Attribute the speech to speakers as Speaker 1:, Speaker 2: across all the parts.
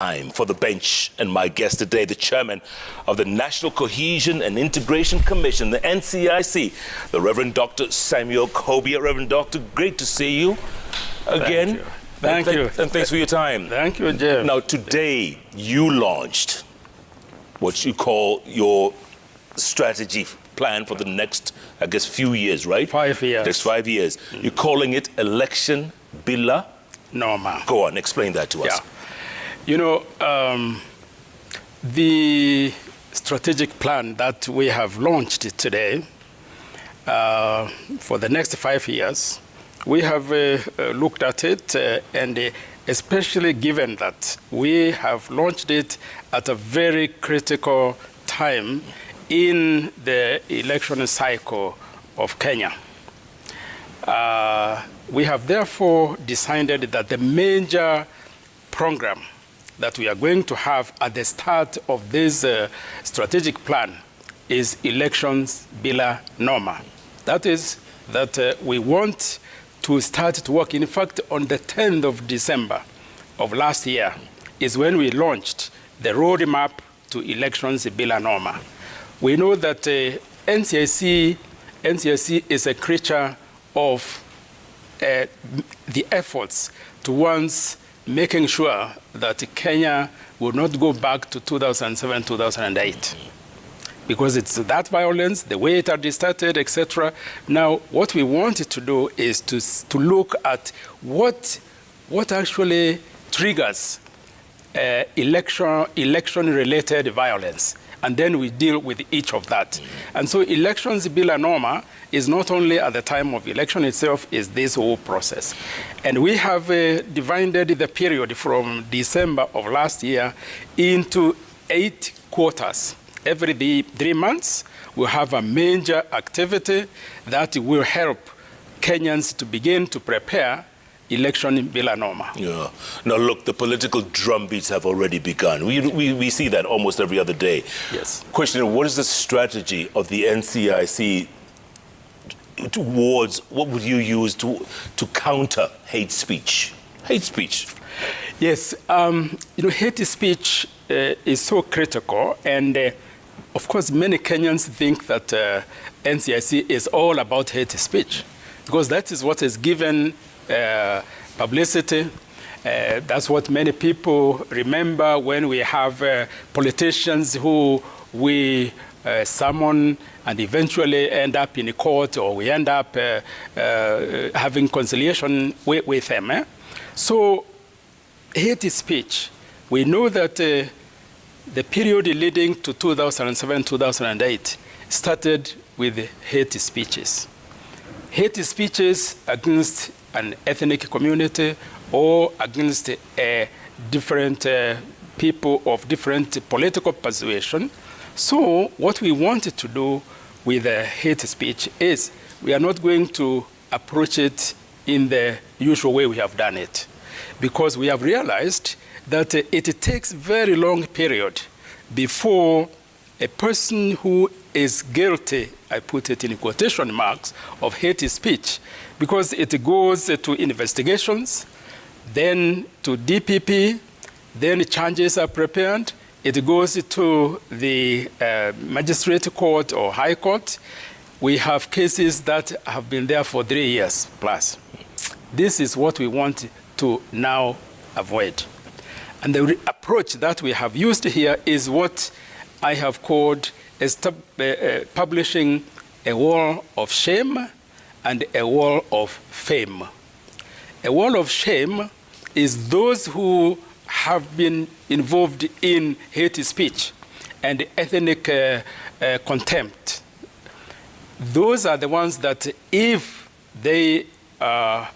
Speaker 1: Time for the bench, and my guest today, the chairman of the National Cohesion and Integration Commission, the NCIC, the Reverend Dr. Samuel Kobia. Reverend Doctor, great to see you again.
Speaker 2: Thank you.
Speaker 1: And thanks for your time.
Speaker 2: Thank you, Jeff.
Speaker 1: Now, today you launched what you call your strategy plan for the next, I guess, few years, right?
Speaker 2: 5 years.
Speaker 1: Next 5 years. You're calling it Election Bila
Speaker 2: Norma.
Speaker 1: Go on, explain that to us.
Speaker 2: Yeah. You know, the strategic plan that we have launched today for the next 5 years, we have looked at it and especially given that we have launched it at a very critical time in the election cycle of Kenya. We have therefore decided that the major program that we are going to have at the start of this strategic plan is elections bila norma. That is that we want to start to work. In fact, on the 10th of December of last year is when we launched the roadmap to elections bila norma. We know that NCIC is a creature of the efforts towards making sure that Kenya will not go back to 2007, 2008. Because it's that violence, the way it had started, etc. Now, what we wanted to do is to look at what actually triggers election-related violence. And then we deal with each of that. And so elections bila norma is not only at the time of election itself, is this whole process. And we have divided the period from December of last year into 8 quarters. Every 3 months, we'll have a major activity that will help Kenyans to begin to prepare election bila norma.
Speaker 1: Yeah. Now, look, the political drumbeats have already begun. We see that almost every other day.
Speaker 2: Yes.
Speaker 1: Question, what is the strategy of the NCIC towards, what would you use to counter hate speech? Hate speech.
Speaker 2: Yes. You know, hate speech is so critical, and of course, many Kenyans think that NCIC is all about hate speech, because that is what is given publicity. That's what many people remember when we have politicians who we summon and eventually end up in court, or we end up having conciliation with them. So hate speech, we know that the period leading to 2007, 2008 started with hate speeches. Hate speeches against an ethnic community or against different people of different political persuasion. So what we wanted to do with hate speech is we are not going to approach it in the usual way we have done it, because we have realized that it takes very long period before a person who is guilty, I put it in quotation marks, of hate speech, because it goes to investigations, then to DPP, then charges are prepared, it goes to the magistrate court or high court. We have cases that have been there for 3 years plus. This is what we want to now avoid. And the approach that we have used here is what I have called publishing a wall of shame and a wall of fame. A wall of shame is those who have been involved in hate speech and ethnic contempt. Those are the ones that if they are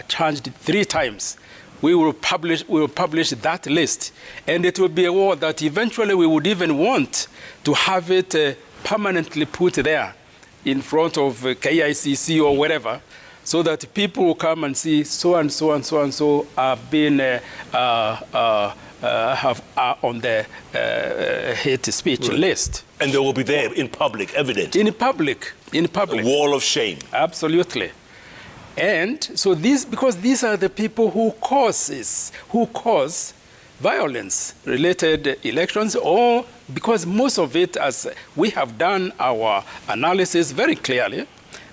Speaker 2: charged 3 times, we will publish that list, and it will be a wall that eventually we would even want to have it permanently put there in front of KICC or wherever, so that people will come and see so and so and so and so have been on the hate speech list.
Speaker 1: And they will be there in public, evident.
Speaker 2: In public. A
Speaker 1: wall of shame.
Speaker 2: Absolutely. And so because these are the people who cause violence-related elections, or because most of it, as we have done our analysis very clearly,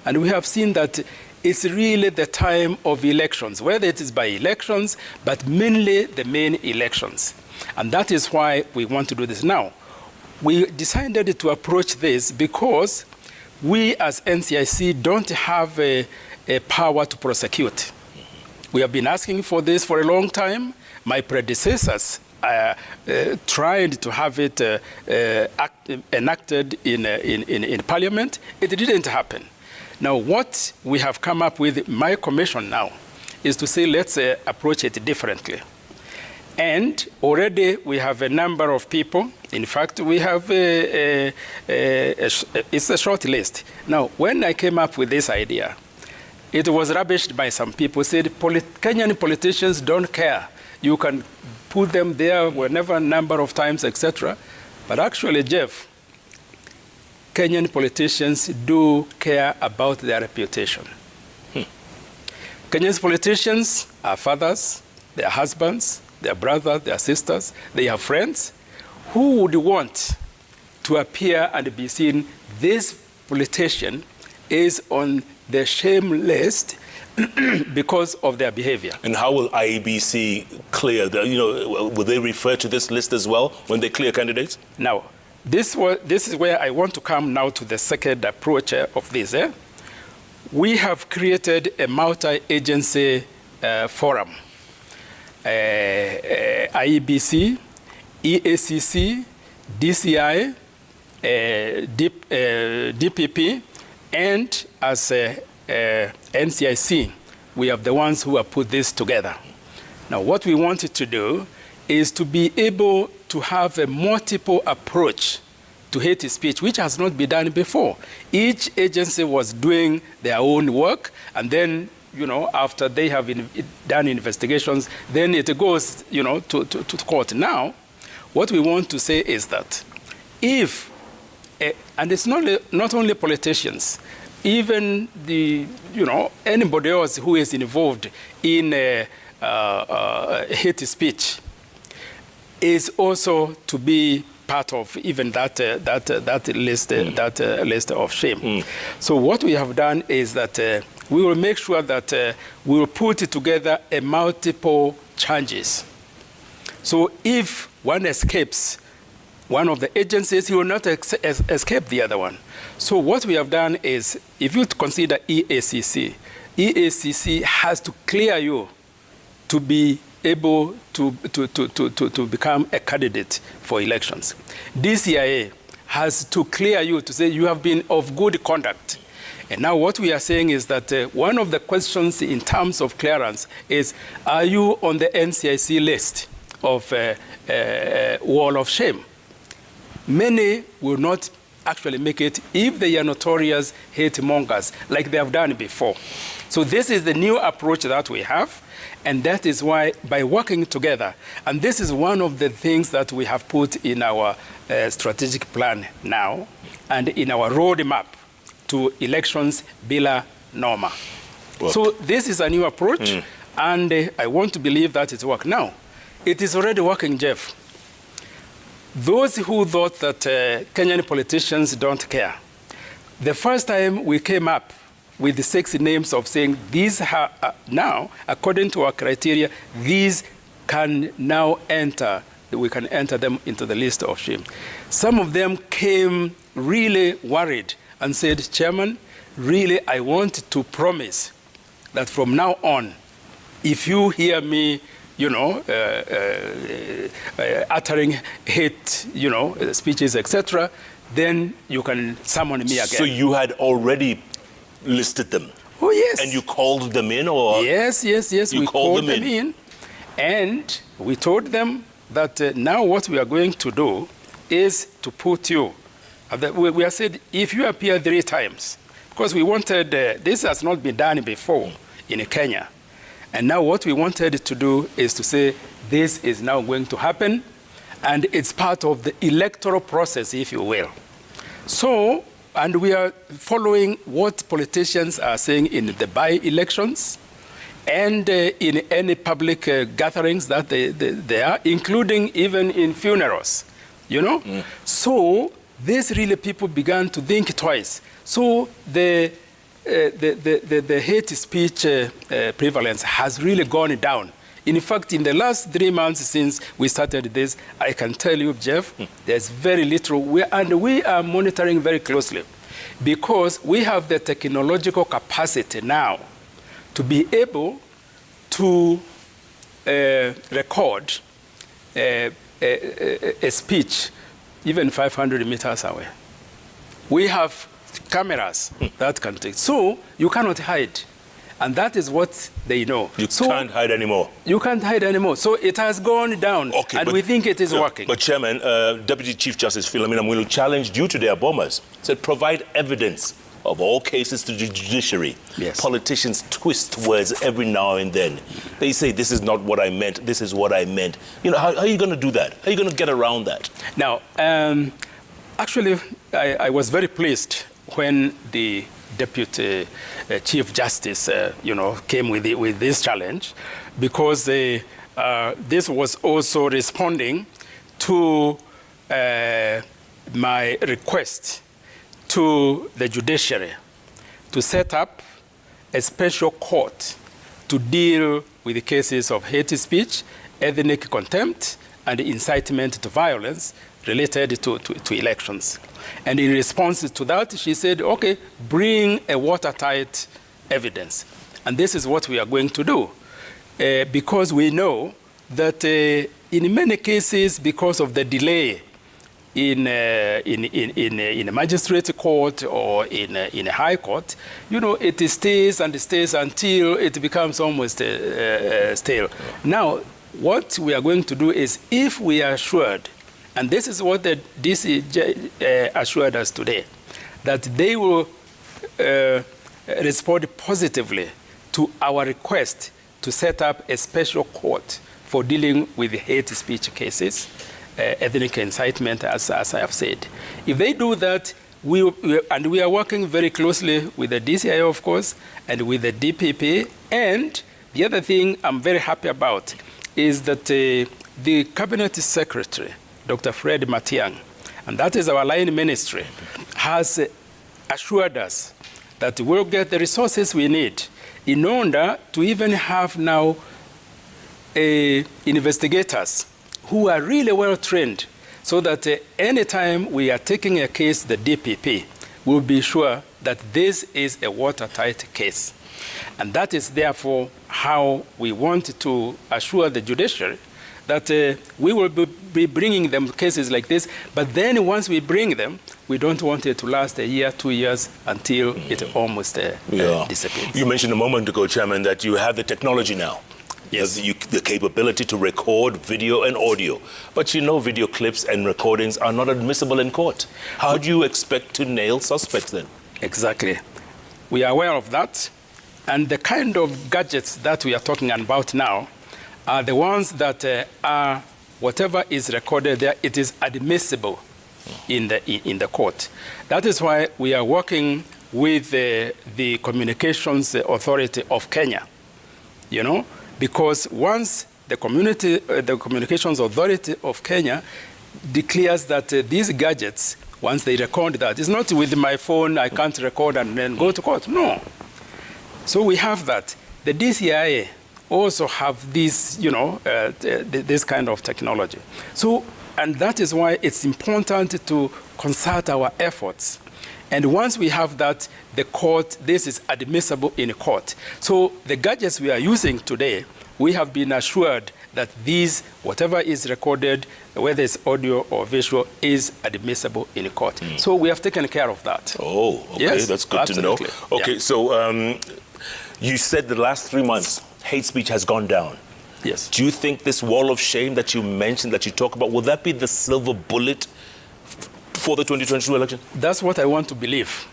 Speaker 2: and we have seen that it's really the time of elections, whether it is by elections, but mainly the main elections. And that is why we want to do this now. We decided to approach this because we as NCIC don't have a power to prosecute. We have been asking for this for a long time. My predecessors tried to have it enacted in Parliament. It didn't happen. Now, what we have come up with, my commission now, is to say let's approach it differently. And already we have a number of people. In fact, we have it's a short list. Now, when I came up with this idea, it was rubbished by some people, said Kenyan politicians don't care. You can put them there whenever, number of times, etc. But actually, Jeff, Kenyan politicians do care about their reputation. Kenyan politicians are fathers, their husbands, their brothers, their sisters, they have friends. Who would want to appear and be seen, this politician is on the shame list because of their behavior?
Speaker 1: And how will IEBC clear will they refer to this list as well when they clear candidates?
Speaker 2: Now, this is where I want to come now to the second approach of this. We have created a multi-agency forum. IEBC, EACC, DCI, DPP, and as NCIC, we are the ones who have put this together. Now, what we wanted to do is to be able to have a multiple approach to hate speech, which has not been done before. Each agency was doing their own work, and then, after they have done investigations, then it goes, to court. Now, what we want to say is that if, and it's not only politicians, even anybody else who is involved in hate speech is also to be part of even that list of shame. So what we have done is that we will make sure that we will put together a multiple charges. So if one escapes one of the agencies, he will not escape the other one. So what we have done is, if you consider EACC has to clear you to be able to become a candidate for elections. DCIA has to clear you to say you have been of good conduct. And now what we are saying is that one of the questions in terms of clearance is, are you on the NCIC list of wall of shame? Many will not actually make it if they are notorious hate mongers like they have done before. So this is the new approach that we have, and that is why by working together, and this is one of the things that we have put in our strategic plan now and in our roadmap to elections bila norma. Well, so this is a new approach, and I want to believe that it works. Now, it is already working, Jeff. Those who thought that Kenyan politicians don't care, the first time we came up with the 6 names of saying these now, according to our criteria, these can now enter, we can enter them into the list of shame. Some of them came really worried and said, Chairman, really, I want to promise that from now on, if you hear me, uttering hate, speeches, etc., then you can summon me again.
Speaker 1: So you had already listed them?
Speaker 2: Oh, yes.
Speaker 1: And you called them in, or?
Speaker 2: Yes. We called them in. And we told them that now what we are going to do is to put you. We have said, if you appear 3 times, because we wanted, this has not been done before in Kenya. And now what we wanted to do is to say, this is now going to happen, and it's part of the electoral process, if you will. So, and we are following what politicians are saying in the by-elections, and in any public gatherings that they are, including even in funerals, you know? So these really people began to think twice. So the hate speech prevalence has really gone down. In fact, in the last 3 months since we started this, I can tell you, Jeff, there's very little, and we are monitoring very closely because we have the technological capacity now to be able to record a speech even 500 meters away. We have cameras that can take. So you cannot hide. And that is what they know.
Speaker 1: You can't hide anymore.
Speaker 2: You can't hide anymore. So it has gone down,
Speaker 1: okay,
Speaker 2: and we think it is working.
Speaker 1: But Chairman, Deputy Chief Justice Philomena Mwilu challenged you to their bombers, said provide evidence of all cases to the judiciary.
Speaker 2: Yes.
Speaker 1: Politicians twist words every now and then. They say, this is not what I meant, this is what I meant. You know, how are you going to do that? How are you going to get around that?
Speaker 2: Now, actually, I was very pleased when the Deputy Chief Justice, came with this challenge, because this was also responding to my request to the judiciary to set up a special court to deal with the cases of hate speech, ethnic contempt, and incitement to violence related to elections. And in response to that, she said, okay, bring a watertight evidence. And this is what we are going to do, because we know that in many cases, because of the delay in a magistrate court or in a high court, it stays and stays until it becomes almost stale. Now, what we are going to do is, if we are assured, and this is what the DC assured us today, that they will respond positively to our request to set up a special court for dealing with hate speech cases, ethnic incitement, as I have said. If they do that, and we are working very closely with the DCI, of course, and with the DPP. And the other thing I'm very happy about is that the Cabinet Secretary, Dr. Fred Matiang, and that is our line ministry, has assured us that we'll get the resources we need in order to even have now investigators who are really well trained, so that anytime we are taking a case, the DPP will be sure that this is a watertight case. And that is therefore how we want to assure the judiciary that we will be bringing them cases like this, but then once we bring them, we don't want it to last a year, 2 years, until it almost disappears.
Speaker 1: You mentioned a moment ago, Chairman, that you have the technology now.
Speaker 2: Yes.
Speaker 1: The capability to record video and audio. But video clips and recordings are not admissible in court. How do you expect to nail suspects then?
Speaker 2: Exactly. We are aware of that. And the kind of gadgets that we are talking about now are the ones that are, whatever is recorded there, it is admissible in the court. That is why we are working with the Communications Authority of Kenya, because once the Communications Authority of Kenya declares that these gadgets, once they record that, it's not with my phone, I can't record and then go to court. No. So we have that. The DCI also have this, this kind of technology. So, and that is why it's important to consult our efforts. And once we have that, the court, this is admissible in court. So the gadgets we are using today, we have been assured that these, whatever is recorded, whether it's audio or visual, is admissible in court. So we have taken care of that.
Speaker 1: Oh, okay,
Speaker 2: yes,
Speaker 1: that's good
Speaker 2: absolutely.
Speaker 1: to know. Okay, so you said the last 3 months, hate speech has gone down.
Speaker 2: Yes.
Speaker 1: Do you think this wall of shame that you mentioned, that you talk about, will that be the silver bullet for the 2022 election?
Speaker 2: That's what I want to believe.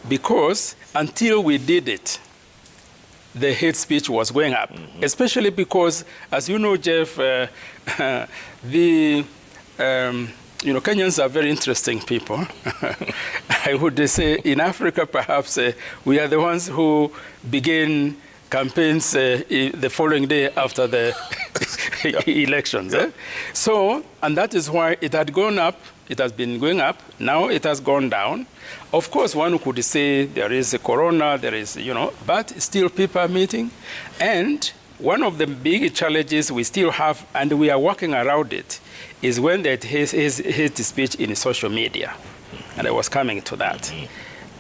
Speaker 2: Because until we did it, the hate speech was going up, especially because, as you know, Jeff, Kenyans are very interesting people. I would say in Africa, perhaps, we are the ones who begin campaigns the following day after the elections. So, and that is why it had gone up. It has been going up. Now it has gone down. Of course, one could say there is a corona, there is, but still people are meeting. And one of the big challenges we still have, and we are working around it, is when there is hate speech in social media. And I was coming to that.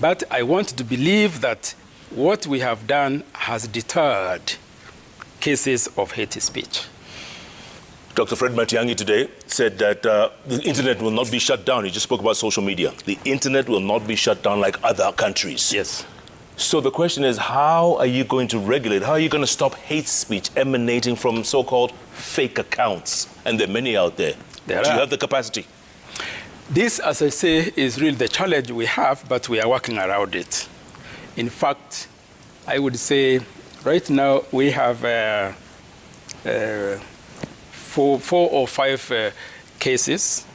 Speaker 2: But I want to believe that what we have done has deterred cases of hate speech.
Speaker 1: Dr. Fred Matiang'i today said that the internet will not be shut down. He just spoke about social media. The internet will not be shut down like other countries.
Speaker 2: Yes.
Speaker 1: So the question is, how are you going to regulate? How are you going to stop hate speech emanating from so-called fake accounts? And there are many out there. Do you have the capacity?
Speaker 2: This, as I say, is really the challenge we have, but we are working around it. In fact, I would say right now we have 4 or 5 cases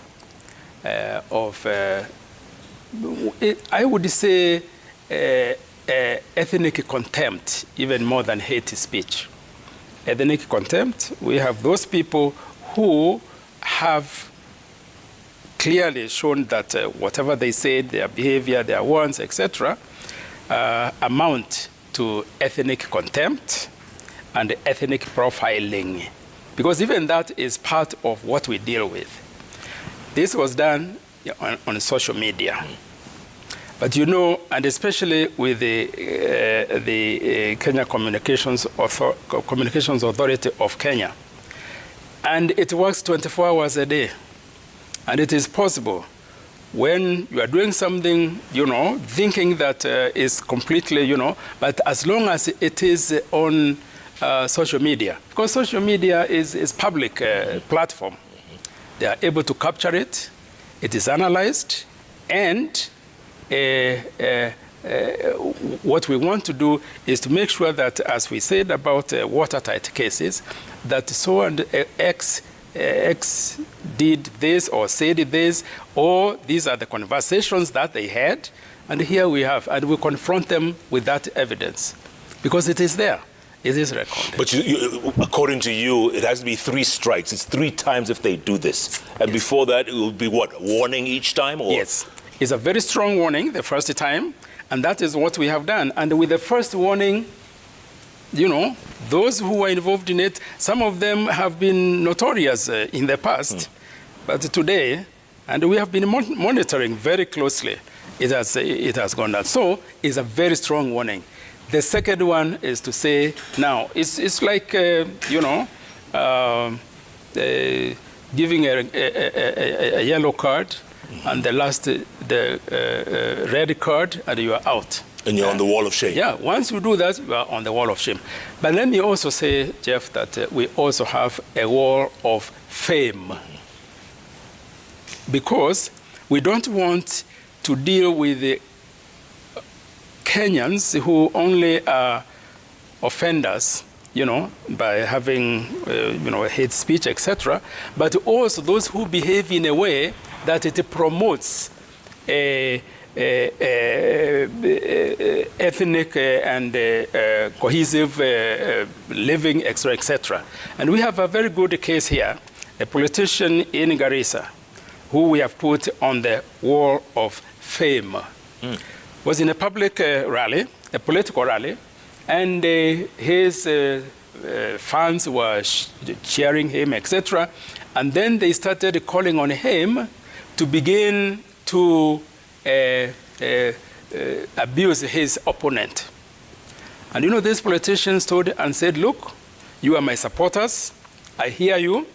Speaker 2: of, I would say, ethnic contempt, even more than hate speech. Ethnic contempt, we have those people who have clearly shown that whatever they said, their behavior, their words, etc., amount to ethnic contempt and ethnic profiling. Because even that is part of what we deal with. This was done on social media. But and especially with the Kenya Communications Authority of Kenya. And it works 24 hours a day. And it is possible when you are doing something, thinking that is completely, but as long as it is on social media, because social media is public platform. They are able to capture it, it is analyzed, and what we want to do is to make sure that, as we said about watertight cases, that so and X did this or said this, or these are the conversations that they had, and here we have, and we confront them with that evidence, because it is there. It is recorded.
Speaker 1: But according to you, it has to be 3 strikes. It's 3 times if they do this. And yes. Before that, it will be what, warning each time? Or?
Speaker 2: Yes. It's a very strong warning the first time, and that is what we have done. And with the first warning, those who were involved in it, some of them have been notorious in the past. But today, and we have been monitoring very closely, it has gone down. So it's a very strong warning. The second one is to say, now, it's like, giving a yellow card, and the red card, and you are out.
Speaker 1: And you're on the wall of shame.
Speaker 2: Yeah, once you do that, you are on the wall of shame. But let me also say, Jeff, that we also have a wall of fame. Because we don't want to deal with the Kenyans who only are offenders, by having, hate speech, etc., but also those who behave in a way that it promotes ethnic and cohesive living, etc., etc. And we have a very good case here, a politician in Garissa, who we have put on the wall of fame. Was in a public rally, a political rally, and his fans were cheering him, etc. And then they started calling on him to begin to abuse his opponent. And this politician stood and said, look, you are my supporters, I hear you,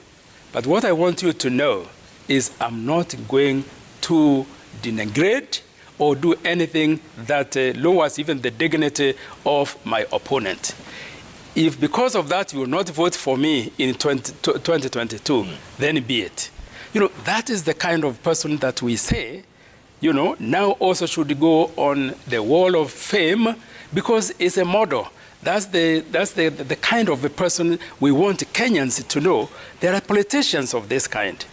Speaker 2: but what I want you to know is I'm not going to denigrate or do anything that lowers even the dignity of my opponent. If because of that you will not vote for me in 2022, then be it. That is the kind of person that we say, now also should go on the wall of fame, because it's a model. That's the kind of a person we want Kenyans to know. There are politicians of this kind.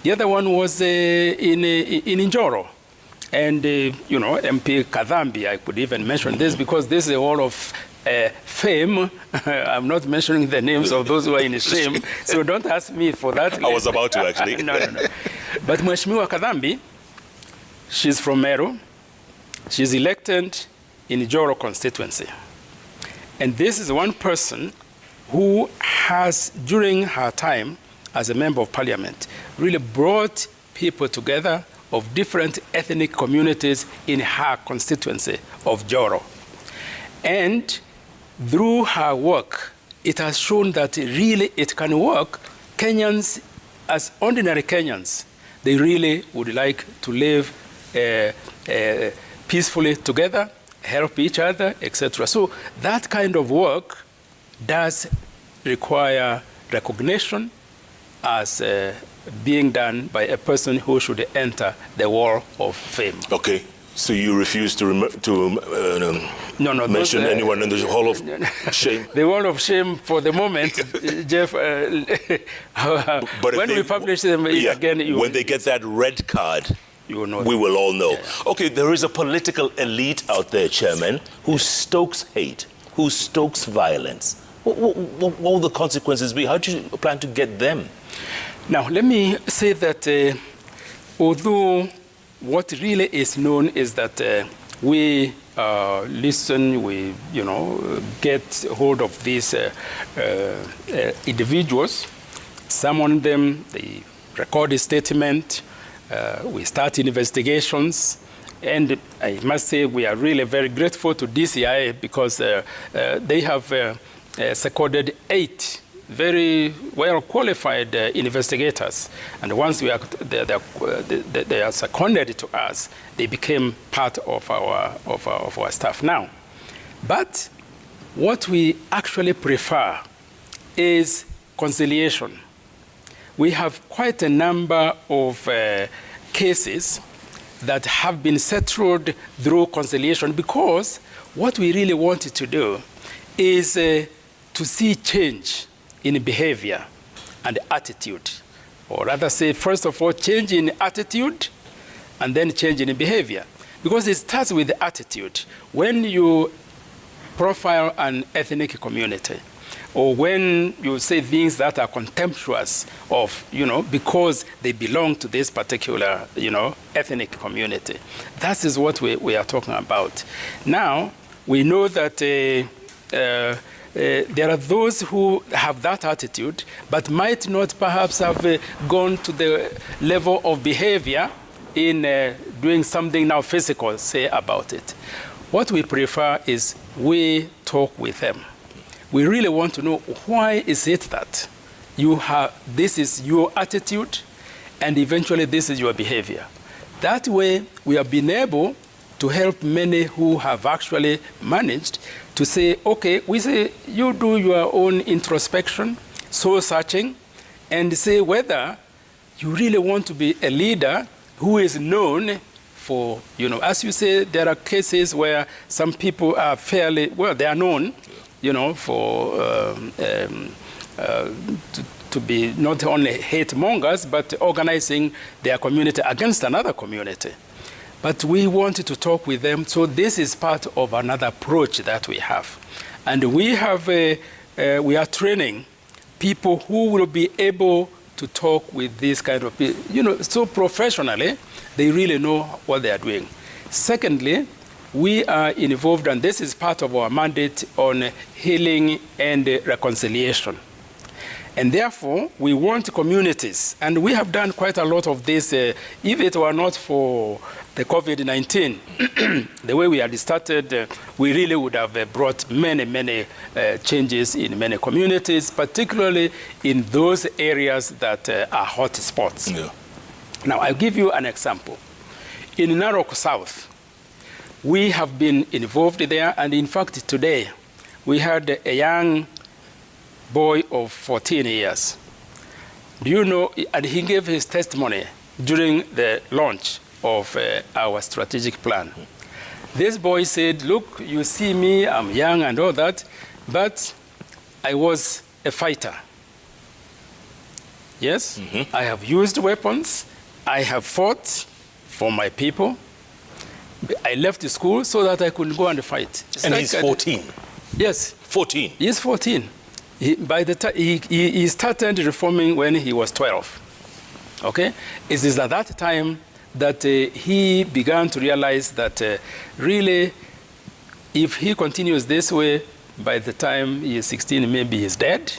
Speaker 2: The other one was in Njoro. And, MP Kadhambi, I could even mention this because this is a wall of fame. I'm not mentioning the names of those who are in shame, so don't ask me for that.
Speaker 1: I was about to, actually.
Speaker 2: No. But Mheshimiwa Kadhambi, she's from Meru. She's elected in Joro constituency. And this is one person who has, during her time as a member of parliament, really brought people together of different ethnic communities in her constituency of Joro. And through her work, it has shown that really it can work. Kenyans, as ordinary Kenyans, they really would like to live peacefully together, help each other, etc. So that kind of work does require recognition as being done by a person who should enter the wall of fame.
Speaker 1: Okay. So you refuse to mention anyone in the Hall of Shame?
Speaker 2: The Hall of Shame for the moment, Jeff, but when we publish them again...
Speaker 1: when they get that red card, we will all know. Yeah. Okay, there is a political elite out there, Chairman, who stokes hate, who stokes violence. What will the consequences be? How do you plan to get them?
Speaker 2: Now, let me say that although what really is known is that we listen, we get hold of these individuals, summon them, they record a statement, we start investigations, and I must say we are really very grateful to DCI because they have seconded 8 very well-qualified investigators. And once they are seconded to us, they became part of our staff now. But what we actually prefer is conciliation. We have quite a number of cases that have been settled through conciliation because what we really wanted to do is to see change in behavior and attitude. Or rather say, first of all, change in attitude and then change in behavior. Because it starts with the attitude. When you profile an ethnic community, or when you say things that are contemptuous of, because they belong to this particular, ethnic community. That is what we are talking about. Now, we know that there are those who have that attitude, but might not perhaps have gone to the level of behavior in doing something now physical, say, about it. What we prefer is we talk with them. We really want to know why is it that this is your attitude, and eventually this is your behavior. That way, we have been able to help many who have actually managed to say, okay, we say you do your own introspection, soul searching, and say whether you really want to be a leader who is known for, as you say, there are cases where some people are fairly, they are known, for to be not only hate mongers, but organizing their community against another community. But we wanted to talk with them, so this is part of another approach that we have. And we are training people who will be able to talk with this kind of people, so professionally, they really know what they are doing. Secondly, we are involved, and this is part of our mandate on healing and reconciliation. And therefore, we want communities, and we have done quite a lot of this. If it were not for the COVID-19, the way we had started, we really would have brought many changes in many communities, particularly in those areas that are hot spots. Yeah. Now, I'll give you an example. In Narok South, we have been involved there, and in fact, today, we had a young boy of 14 years. Do you know, and he gave his testimony during the launch of our strategic plan. This boy said, look, you see me, I'm young and all that, but I was a fighter. Yes, I have used weapons, I have fought for my people. I left the school so that I could go and fight.
Speaker 1: And he's 14.
Speaker 2: Yes.
Speaker 1: 14.
Speaker 2: He's 14. By the time he started reforming when he was 12. Okay? It is at that time that he began to realize that really, if he continues this way, by the time he is 16, maybe he's dead.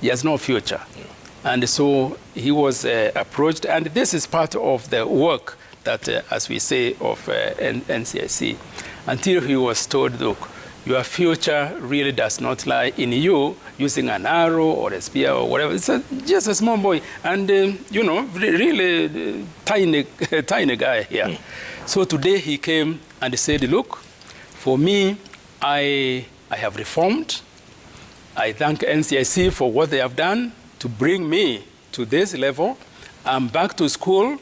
Speaker 2: He has no future. Yeah. And so he was approached, and this is part of the work that, as we say, of NCIC, until he was told, look, your future really does not lie in you using an arrow or a spear or whatever. It's just a small boy, and really tiny guy here. Mm. So today he came and said, look, for me, I have reformed. I thank NCIC for what they have done to bring me to this level. I'm back to school.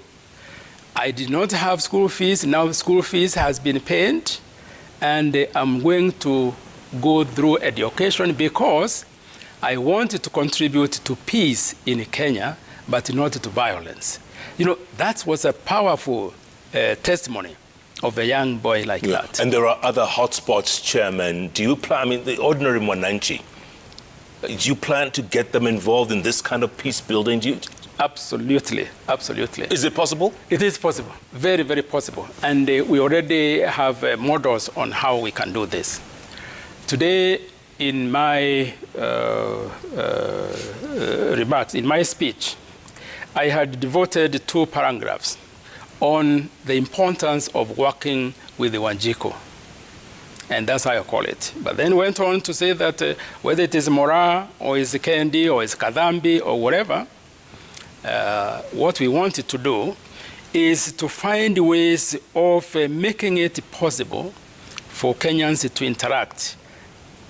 Speaker 2: I did not have school fees. Now school fees has been paid. And I'm going to go through education because I wanted to contribute to peace in Kenya, but not to violence. You know, that was a powerful testimony of a young boy like that.
Speaker 1: And there are other hotspots, Chairman. Do you plan, I mean, the ordinary Mwananchi, do you plan to get them involved in this kind of peace building?
Speaker 2: Absolutely, absolutely.
Speaker 1: Is it possible?
Speaker 2: It is possible, very, very possible. And we already have models on how we can do this. Today, in my remarks, in my speech, I had devoted 2 paragraphs on the importance of working with the Wanjiku. And that's how I call it. But then went on to say that whether it is Mora, or is Kendi, or is Kadambi, or whatever, what we wanted to do is to find ways of making it possible for Kenyans to interact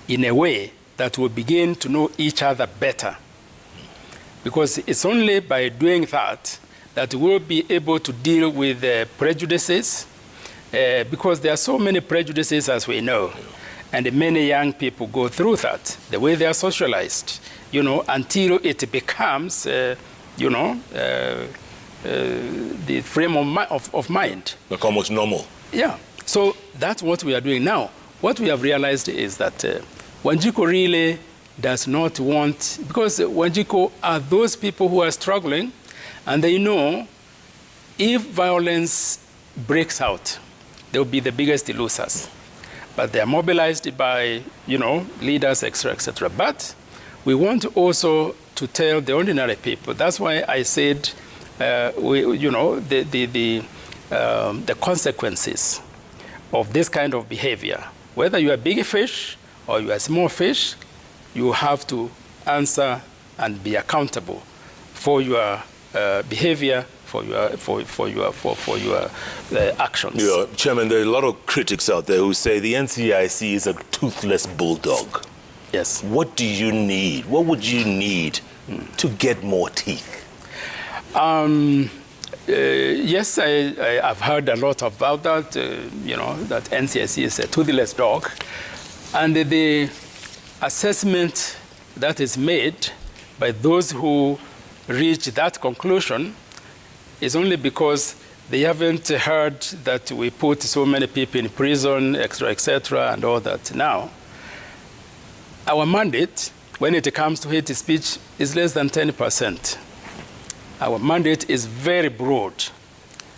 Speaker 2: in a way that will begin to know each other better. Because it's only by doing that that we'll be able to deal with prejudices, because there are so many prejudices, as we know, and many young people go through that, the way they are socialized, you know, until it becomes the frame of mind.
Speaker 1: Like almost normal.
Speaker 2: Yeah. So that's what we are doing now. What we have realized is that Wanjiku really does not want, because Wanjiku are those people who are struggling, and they know if violence breaks out, they will be the biggest losers. But they are mobilized by, leaders, etc., etc. But we want also to tell the ordinary people. That's why I said, the consequences of this kind of behavior. Whether you are big fish or you are small fish, you have to answer and be accountable for your behavior, for your actions.
Speaker 1: Yeah, Chairman, there are a lot of critics out there who say the NCIC is a toothless bulldog.
Speaker 2: Yes.
Speaker 1: What do you need? What would you need to get more teeth?
Speaker 2: Yes, I've heard a lot about that, that NCIC is a toothless dog. And the assessment that is made by those who reach that conclusion is only because they haven't heard that we put so many people in prison, etc., and all that. Now, our mandate, when it comes to hate speech, is less than 10%. Our mandate is very broad.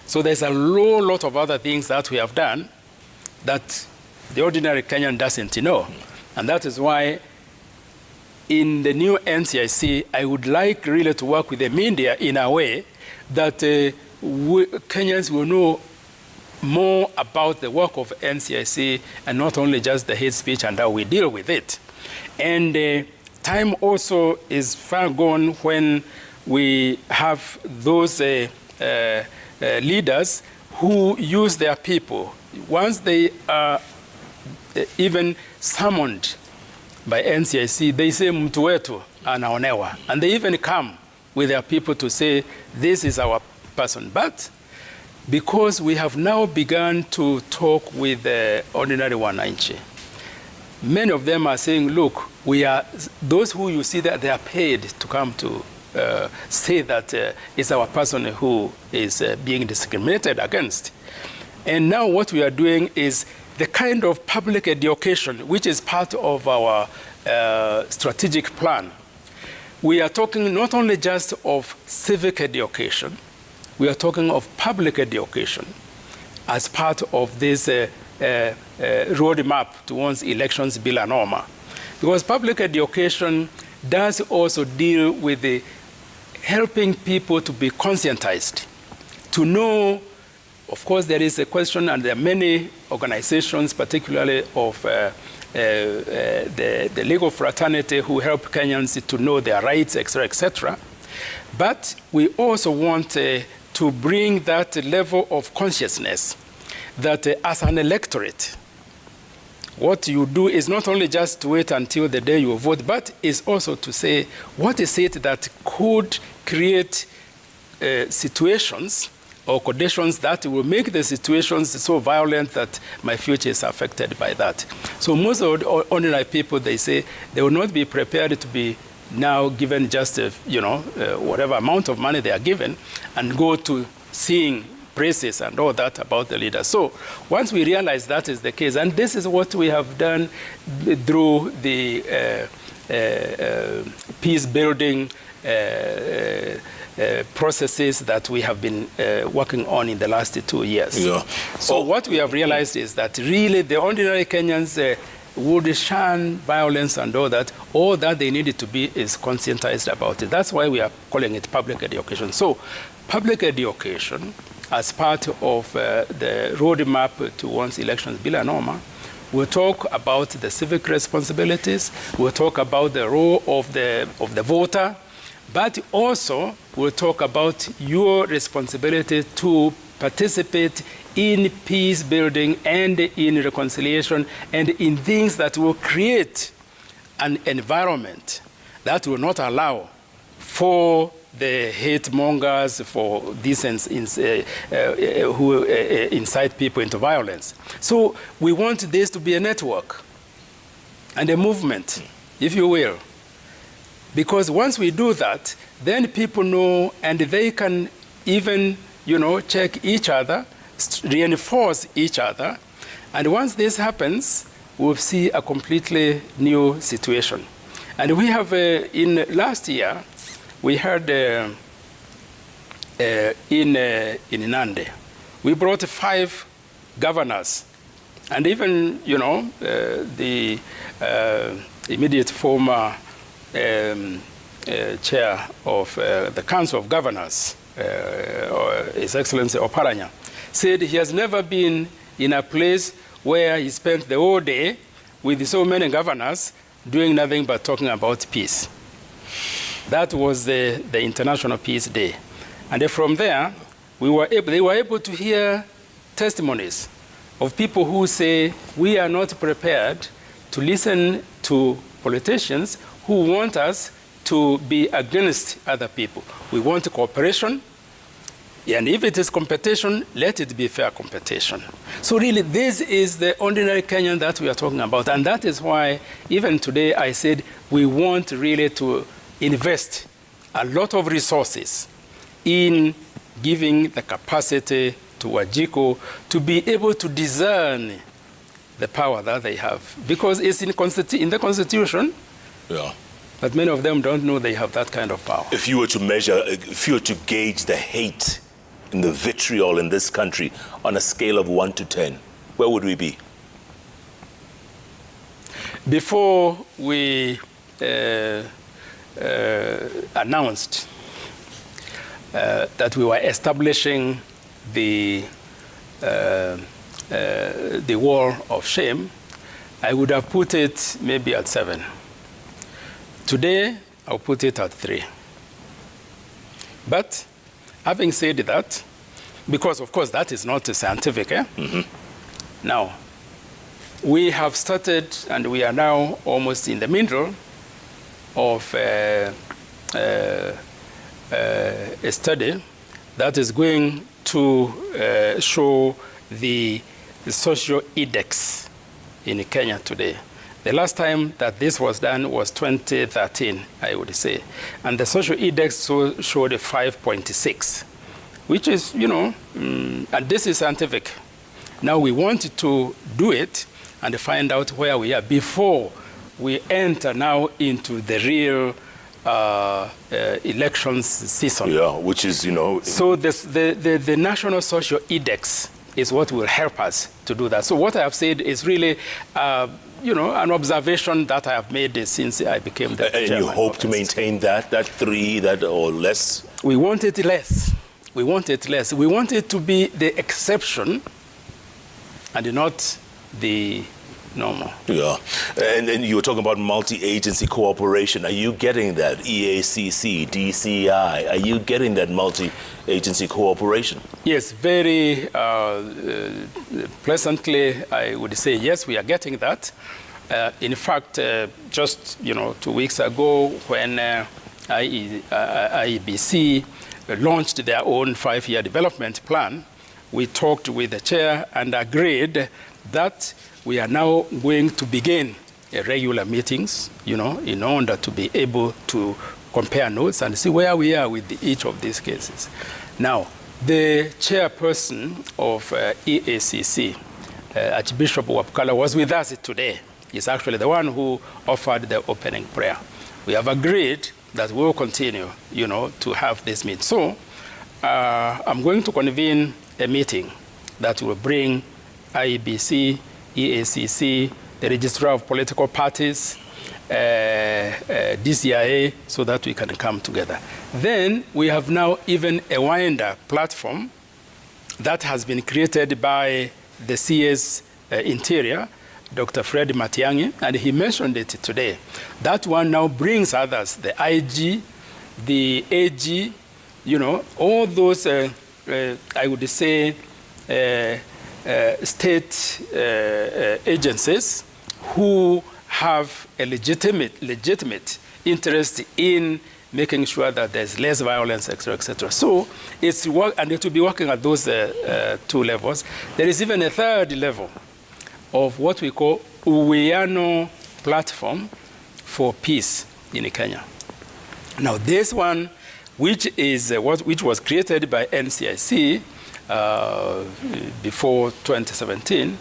Speaker 2: So there's a lot of other things that we have done that the ordinary Kenyan doesn't know. And that is why in the new NCIC, I would like really to work with the media in a way that Kenyans will know more about the work of NCIC and not only just the hate speech and how we deal with it. And time also is far gone when we have those leaders who use their people. Once they are even summoned by NCIC, they say mtu wetu anaonewa. And they even come with their people to say, this is our person. But because we have now begun to talk with the ordinary Wananchi, many of them are saying, look, we are, those who you see that they are paid to come to say that it's our person who is being discriminated against. And now what we are doing is the kind of public education which is part of our strategic plan. We are talking not only just of civic education, we are talking of public education as part of this roadmap towards elections bill and norma. Because public education does also deal with the helping people to be conscientized, to know. Of course, there is a question, and there are many organizations, particularly of the legal fraternity, who help Kenyans to know their rights, etc., etc. But we also want to bring that level of consciousness that as an electorate, what you do is not only just to wait until the day you vote, but is also to say, what is it that could create situations or conditions that will make the situations so violent that my future is affected by that. So most of the ordinary people, they say they will not be prepared to be now given just whatever amount of money they are given and go to seeing praises and all that about the leaders. So once we realize that is the case, and this is what we have done through the peace building processes that we have been working on in the last 2 years.
Speaker 1: Yeah.
Speaker 2: So what we have realized is that really the ordinary Kenyans would shun violence and all that they needed to be is conscientized about it. That's why we are calling it public education. So public education, as part of the roadmap towards elections bill and norma, we'll talk about the civic responsibilities, we'll talk about the role of the voter, but also we'll talk about your responsibility to participate in peace building and in reconciliation and in things that will create an environment that will not allow for the hate mongers, for these who incite people into violence. So we want this to be a network and a movement, if you will. Because once we do that, then people know, and they can even, check each other, reinforce each other. And once this happens, we'll see a completely new situation. And we have, in last year, we heard in Nande, we brought 5 governors, and even, the immediate former chair of the Council of Governors, His Excellency Oparanya, said he has never been in a place where he spent the whole day with so many governors doing nothing but talking about peace. That was the International Peace Day. And from there, they were able to hear testimonies of people who say, we are not prepared to listen to politicians who want us to be against other people. We want cooperation, and if it is competition, let it be fair competition. So really, this is the ordinary Kenyan that we are talking about, and that is why even today I said we want really to invest a lot of resources in giving the capacity to Wajiko to be able to discern the power that they have. Because it's in the Constitution,
Speaker 1: yeah,
Speaker 2: but many of them don't know they have that kind of power.
Speaker 1: If you were to measure, if you were to gauge the hate and the vitriol in this country on a scale of 1 to 10, where would we be?
Speaker 2: Before we announced that we were establishing the wall of shame, I would have put it maybe at 7. Today, I'll put it at 3. But having said that, because of course that is not scientific, Now, we have started, and we are now almost in the middle of a study that is going to show the social index in Kenya today. The last time that this was done was 2013, I would say. And the social index showed a 5.6, which is, and this is scientific. Now we want to do it and find out where we are before we enter now into the real elections season.
Speaker 1: Yeah, which is, you know...
Speaker 2: So the National Social Index is what will help us to do that. So what I have said is really, you know, an observation that I have made since I became the chairman.
Speaker 1: And you hope to maintain that 3, or less?
Speaker 2: We want it less. We want it less. We want it to be the exception and not the normal.
Speaker 1: Yeah. And you were talking about multi-agency cooperation. Are you getting that? EACC, DCI, are you getting that multi-agency cooperation?
Speaker 2: Yes, very pleasantly, I would say yes, we are getting that. In fact, just 2 weeks ago, when IEBC launched their own 5-year development plan, we talked with the chair and agreed that we are now going to begin regular meetings, in order to be able to compare notes and see where we are with each of these cases. Now, the chairperson of EACC, Archbishop Wapkala, was with us today. He's actually the one who offered the opening prayer. We have agreed that we will continue, to have this meeting. So, I'm going to convene a meeting that will bring IEBC, EACC, the Registrar of Political Parties, DCIA, so that we can come together. Then we have now even a winder platform that has been created by the CS Interior, Dr. Fred Matiang'i, and he mentioned it today. That one now brings others, the IG, the AG, all those, I would say, state agencies who have a legitimate interest in making sure that there's less violence, etc., etc. So it's work, and it will be working at those 2 levels. There is even a 3rd level of what we call Uwiano Platform for Peace in Kenya. Now this one, which was created by NCIC before 2017,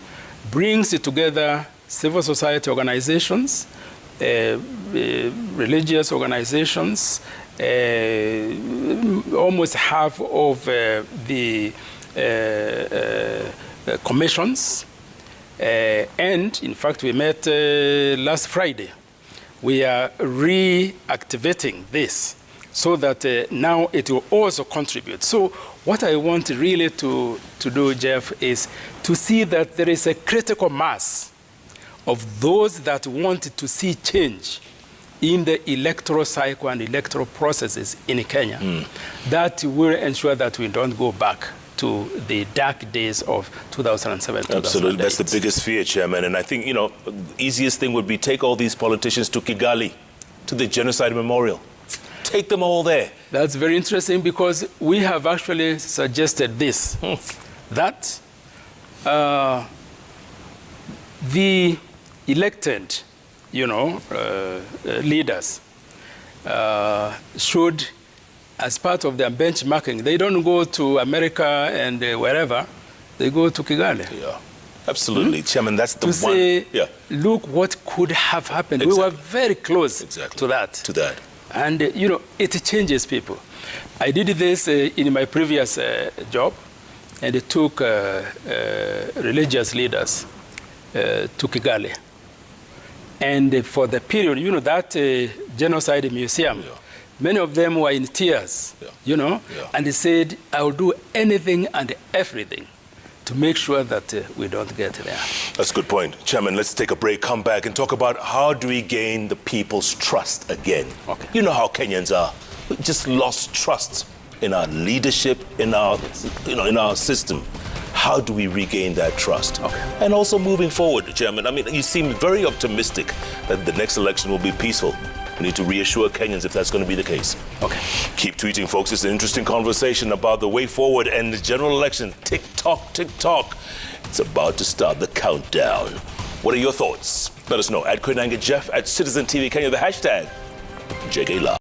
Speaker 2: brings together civil society organizations, religious organizations, almost half of the commissions, and in fact we met last Friday. We are reactivating this so that now it will also contribute. So what I want really to do, Jeff, is to see that there is a critical mass of those that want to see change in the electoral cycle and electoral processes in Kenya that will ensure that we don't go back to the dark days of 2007, 2008.
Speaker 1: Absolutely, that's the biggest fear, Chairman. And I think, the easiest thing would be take all these politicians to Kigali, to the Genocide Memorial. Take them all there.
Speaker 2: That's very interesting because we have actually suggested this, that the elected, leaders should, as part of their benchmarking, they don't go to America and wherever, they go to Kigali.
Speaker 1: Yeah, absolutely. Chairman, that's the
Speaker 2: to
Speaker 1: one.
Speaker 2: Say,
Speaker 1: yeah.
Speaker 2: Look what could have happened.
Speaker 1: Exactly.
Speaker 2: We were very close to that.
Speaker 1: To that.
Speaker 2: And, it changes people. I did this in my previous job, and it took religious leaders to Kigali. And for the period, that genocide museum, many of them were in tears, and they said, I will do anything and everything to make sure that we don't get there.
Speaker 1: That's a good point. Chairman, let's take a break, come back and talk about how do we gain the people's trust again.
Speaker 2: Okay.
Speaker 1: You know how Kenyans are. We just lost trust in our leadership, in our, in our system. How do we regain that trust?
Speaker 2: Okay.
Speaker 1: And also moving forward, Chairman, you seem very optimistic that the next election will be peaceful. We need to reassure Kenyans if that's going to be the case.
Speaker 2: Okay.
Speaker 1: Keep tweeting, folks. It's an interesting conversation about the way forward and the general election. Tick tock, tick tock. It's about to start the countdown. What are your thoughts? Let us know at Koinange Jeff, at Citizen TV Kenya, the hashtag JK Live.